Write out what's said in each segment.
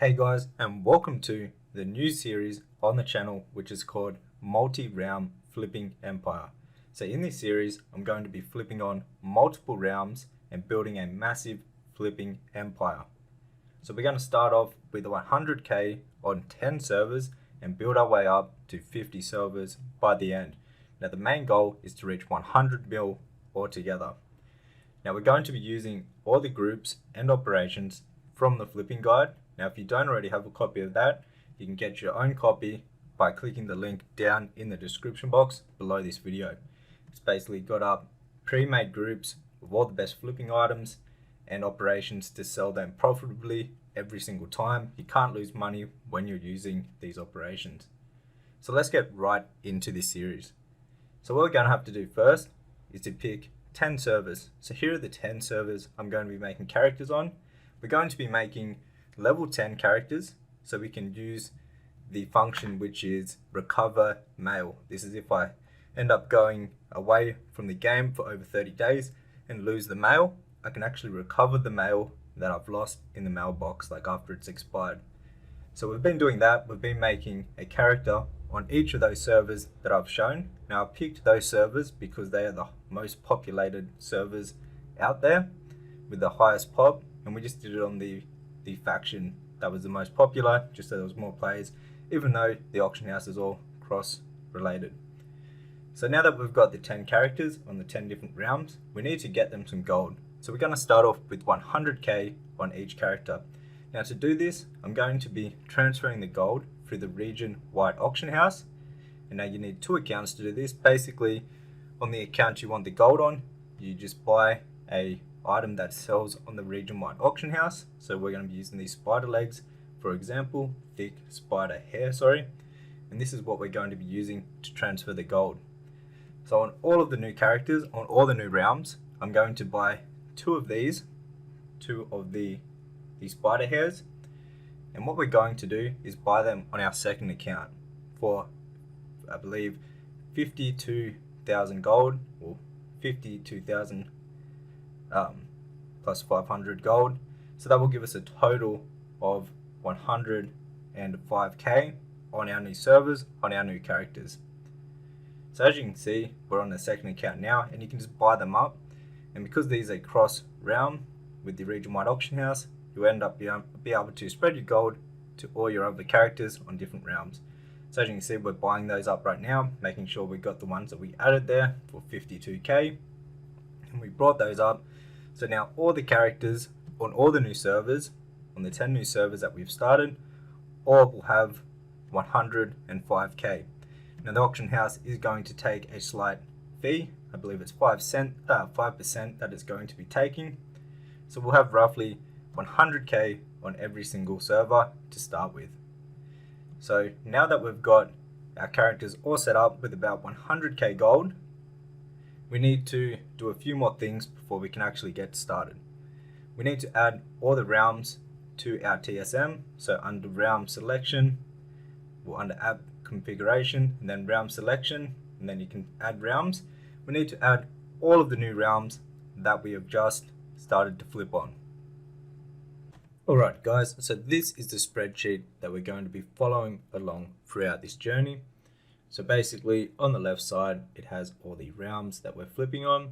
Hey guys, and welcome to the new series on the channel, which is called Multi-Realm Flipping Empire. So in this series, I'm going to be flipping on multiple realms and building a massive flipping empire. So we're going to start off with 100k on 10 servers and build our way up to 50 servers by the end. Now the main goal is to reach 100 mil altogether. Now we're going to be using all the groups and operations from the flipping guide. Now if you don't already have a copy of that, you can get your own copy by clicking the link down in the description box below this video. It's basically got up pre-made groups with all the best flipping items and operations to sell them profitably every single time. You can't lose money when you're using these operations. So let's get right into this series. So what we're going to have to do first is to pick 10 servers. So here are the 10 servers I'm going to be making characters on. We're going to be making level 10 characters, so we can use the function which is recover mail. This is if I end up going away from the game for over 30 days and lose the mail, I can actually recover the mail that I've lost in the mailbox, like after it's expired. So we've been doing that. We've been making a character on each of those servers that I've shown. Now I picked those servers because they are the most populated servers out there with the highest pop, and we just did it on the faction that was the most popular, just so there was more players, even though the auction house is all cross related. So now that we've got the 10 characters on the 10 different realms, we need to get them some gold. So we're going to start off with 100k on each character. Now to do this, I'm going to be transferring the gold through the region-wide auction house. And now you need two accounts to do this. Basically, on the account you want the gold on, you just buy a item that sells on the region-wide auction house. So we're going to be using these spider legs, for example, thick spider hair, and this is what we're going to be using to transfer the gold. So on all of the new characters, on all the new realms, I'm going to buy two of the spider hairs, and what we're going to do is buy them on our second account for, I believe, 52,000 gold, or 52,000 plus 500 gold. So that will give us a total of 105k on our new servers, on our new characters. So as you can see, we're on the second account now, and you can just buy them up. And because these are cross realm with the region-wide auction house, you end up be able to spread your gold to all your other characters on different realms. So as you can see, we're buying those up right now, making sure we got the ones that we added there for 52k, and we brought those up. So now all the characters on all the new servers, on the 10 new servers that we've started, all will have 105k. Now the auction house is going to take a slight fee. I believe it's 5% that it's going to be taking. So we'll have roughly 100k on every single server to start with. So now that we've got our characters all set up with about 100k gold, we need to do a few more things before we can actually get started. We need to add all the realms to our TSM. So under realm selection, or under app configuration, and then realm selection, and then you can add realms. We need to add all of the new realms that we have just started to flip on. Alright guys, so this is the spreadsheet that we're going to be following along throughout this journey. So basically on the left side, it has all the realms that we're flipping on.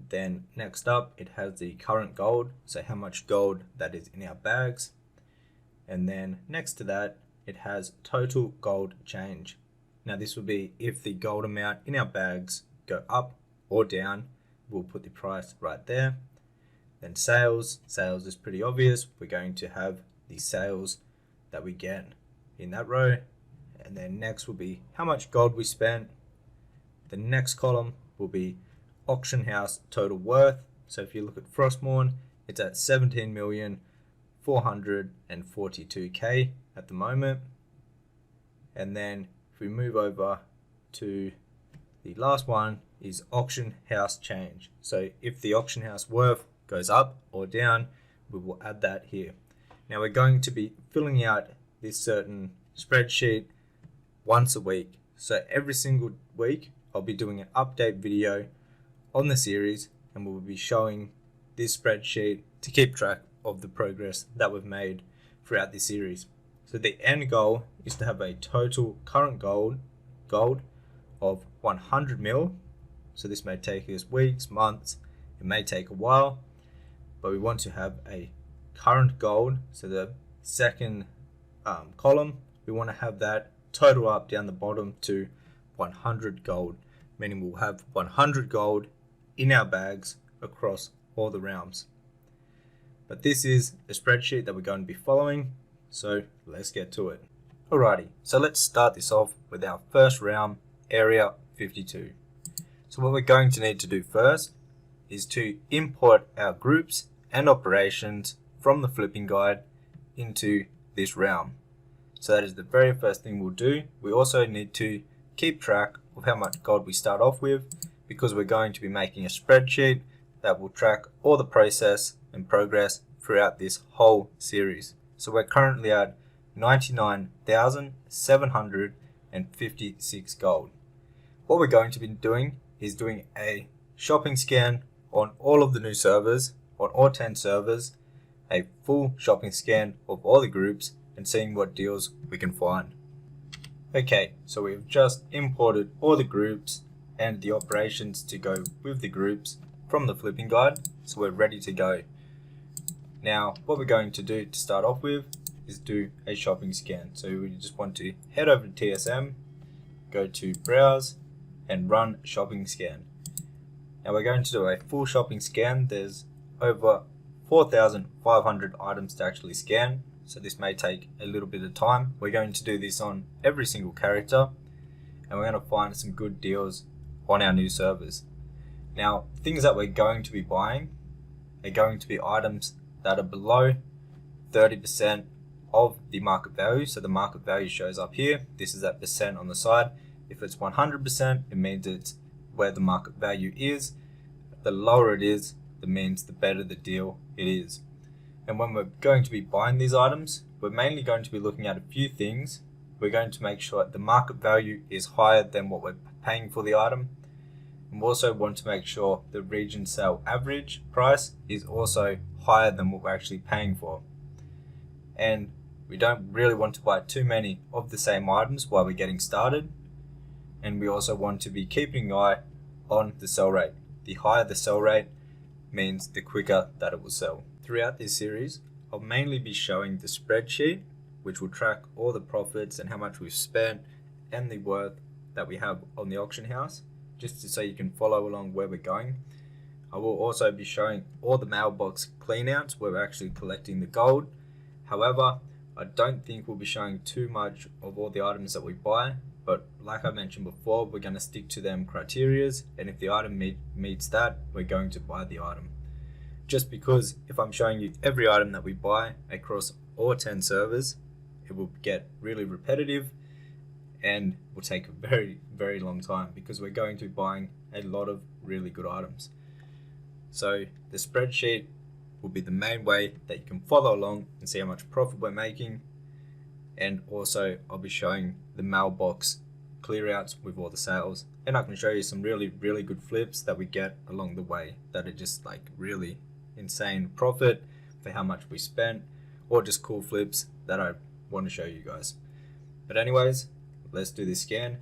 Then next up, it has the current gold, so how much gold that is in our bags. And then next to that, it has total gold change. Now this will be if the gold amount in our bags go up or down, we'll put the price right there. Then sales is pretty obvious. We're going to have the sales that we get in that row. And then next will be how much gold we spent. The next column will be auction house total worth. So if you look at Frostmourne, it's at 17,442k at the moment. And then if we move over to the last one, is auction house change. So if the auction house worth goes up or down, we will add that here. Now we're going to be filling out this certain spreadsheet once a week. So every single week I'll be doing an update video on the series, and we'll be showing this spreadsheet to keep track of the progress that we've made throughout this series. So the end goal is to have a total current gold of 100 mil. So this may take us weeks, months, it may take a while, but we want to have a current gold. So the second column, we want to have that total up down the bottom to 100 gold, meaning we'll have 100 gold in our bags across all the realms. But this is a spreadsheet that we're going to be following, so let's get to it. Alrighty, so let's start this off with our first realm, area 52. So what we're going to need to do first is to import our groups and operations from the flipping guide into this realm. So that is the very first thing we'll do. We also need to keep track of how much gold we start off with, because we're going to be making a spreadsheet that will track all the process and progress throughout this whole series. So we're currently at 99,756 gold. What we're going to be doing is doing a shopping scan on all of the new servers, on all 10 servers, a full shopping scan of all the groups and seeing what deals we can find. Okay, so we've just imported all the groups and the operations to go with the groups from the flipping guide, so we're ready to go. Now, what we're going to do to start off with is do a shopping scan. So we just want to head over to TSM, go to Browse, and run shopping scan. Now we're going to do a full shopping scan. There's over 4,500 items to actually scan, so this may take a little bit of time. We're going to do this on every single character, and we're going to find some good deals on our new servers. Now, things that we're going to be buying are going to be items that are below 30% of the market value. So the market value shows up here. This is that percent on the side. If it's 100%, it means it's where the market value is. The lower it is, that means the better the deal it is. And when we're going to be buying these items, we're mainly going to be looking at a few things. We're going to make sure that the market value is higher than what we're paying for the item. And we also want to make sure the region sale average price is also higher than what we're actually paying for. And we don't really want to buy too many of the same items while we're getting started. And we also want to be keeping an eye on the sell rate. The higher the sell rate means the quicker that it will sell. Throughout this series, I'll mainly be showing the spreadsheet, which will track all the profits and how much we've spent and the worth that we have on the auction house, just so you can follow along where we're going. I will also be showing all the mailbox cleanouts where we're actually collecting the gold. However, I don't think we'll be showing too much of all the items that we buy, but like I mentioned before, we're going to stick to them criterias, and if the item meets that, we're going to buy the item. Just because if I'm showing you every item that we buy across all 10 servers, it will get really repetitive and will take a very, very long time, because we're going to be buying a lot of really good items. So the spreadsheet will be the main way that you can follow along and see how much profit we're making. And also I'll be showing the mailbox clear outs with all the sales, and I can show you some really, really good flips that we get along the way that are just like really insane profit for how much we spent, or just cool flips that I want to show you guys. But anyways, let's do this scan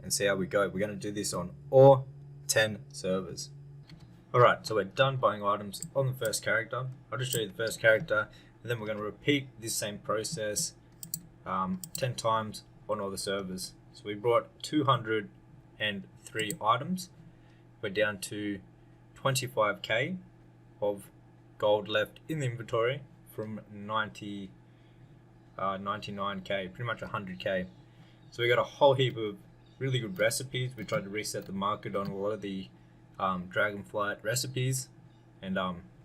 and see how we go. We're going to do this on all 10 servers. Alright, so we're done buying items on the first character. I'll just show you the first character, and then we're going to repeat this same process 10 times on all the servers. So we brought 203 items. We're down to 25k of gold left in the inventory from 99k, pretty much 100k. So we got a whole heap of really good recipes. We tried to reset the market on a lot of the Dragonflight recipes and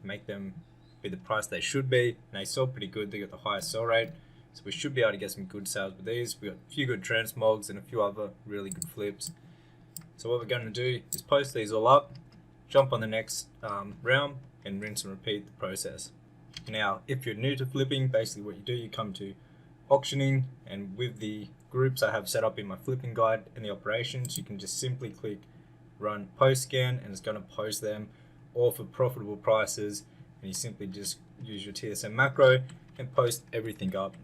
make them be the price they should be, and they sell pretty good. They got the highest sell rate, so we should be able to get some good sales with these. We got a few good transmogs and a few other really good flips. So what we're going to do is post these all up, jump on the next realm, and rinse and repeat the process. Now, if you're new to flipping, basically what you do, you come to auctioning, and with the groups I have set up in my flipping guide and the operations, you can just simply click run post scan, and it's going to post them all for profitable prices. And you simply just use your TSM macro and post everything up.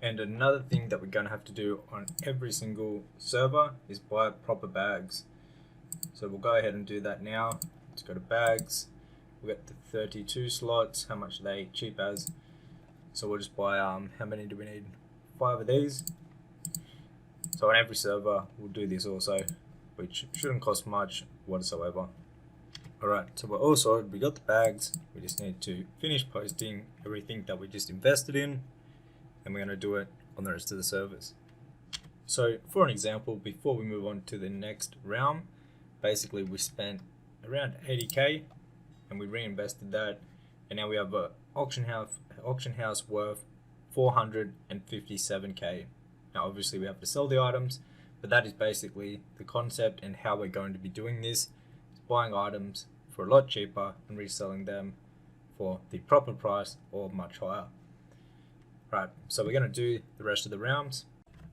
And another thing that we're going to have to do on every single server is buy proper bags. So we'll go ahead and do that now. Let's go to bags. We'll get the 32 slots. How much are they? Cheap as. So we'll just buy, how many do we need? 5 of these. So on every server, we'll do this also, which shouldn't cost much whatsoever. Alright, so we're all sorted. We got the bags. We just need to finish posting everything that we just invested in, and we're going to do it on the rest of the servers. So for an example, before we move on to the next realm, basically we spent around 80k and we reinvested that, and now we have an auction house worth 457k. Now obviously we have to sell the items, but that is basically the concept and how we're going to be doing this. It's buying items for a lot cheaper and reselling them for the proper price or much higher. Right, so we're going to do the rest of the realms.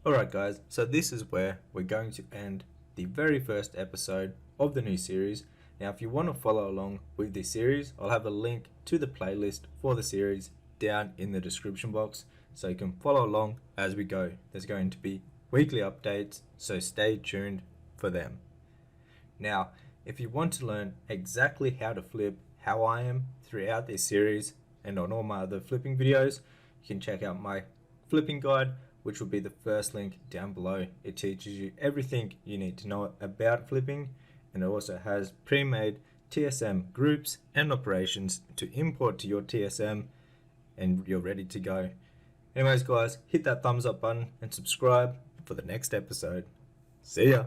Alright guys, so this is where we're going to end the very first episode of the new series. Now if you want to follow along with this series, I'll have a link to the playlist for the series down in the description box, so you can follow along as we go. There's going to be weekly updates, so stay tuned for them. Now, if you want to learn exactly how to flip how I am throughout this series and on all my other flipping videos, you can check out my flipping guide, which will be the first link down below. It teaches you everything you need to know about flipping, and it also has pre-made TSM groups and operations to import to your TSM, and you're ready to go. Anyways guys, hit that thumbs up button and subscribe for the next episode. See ya!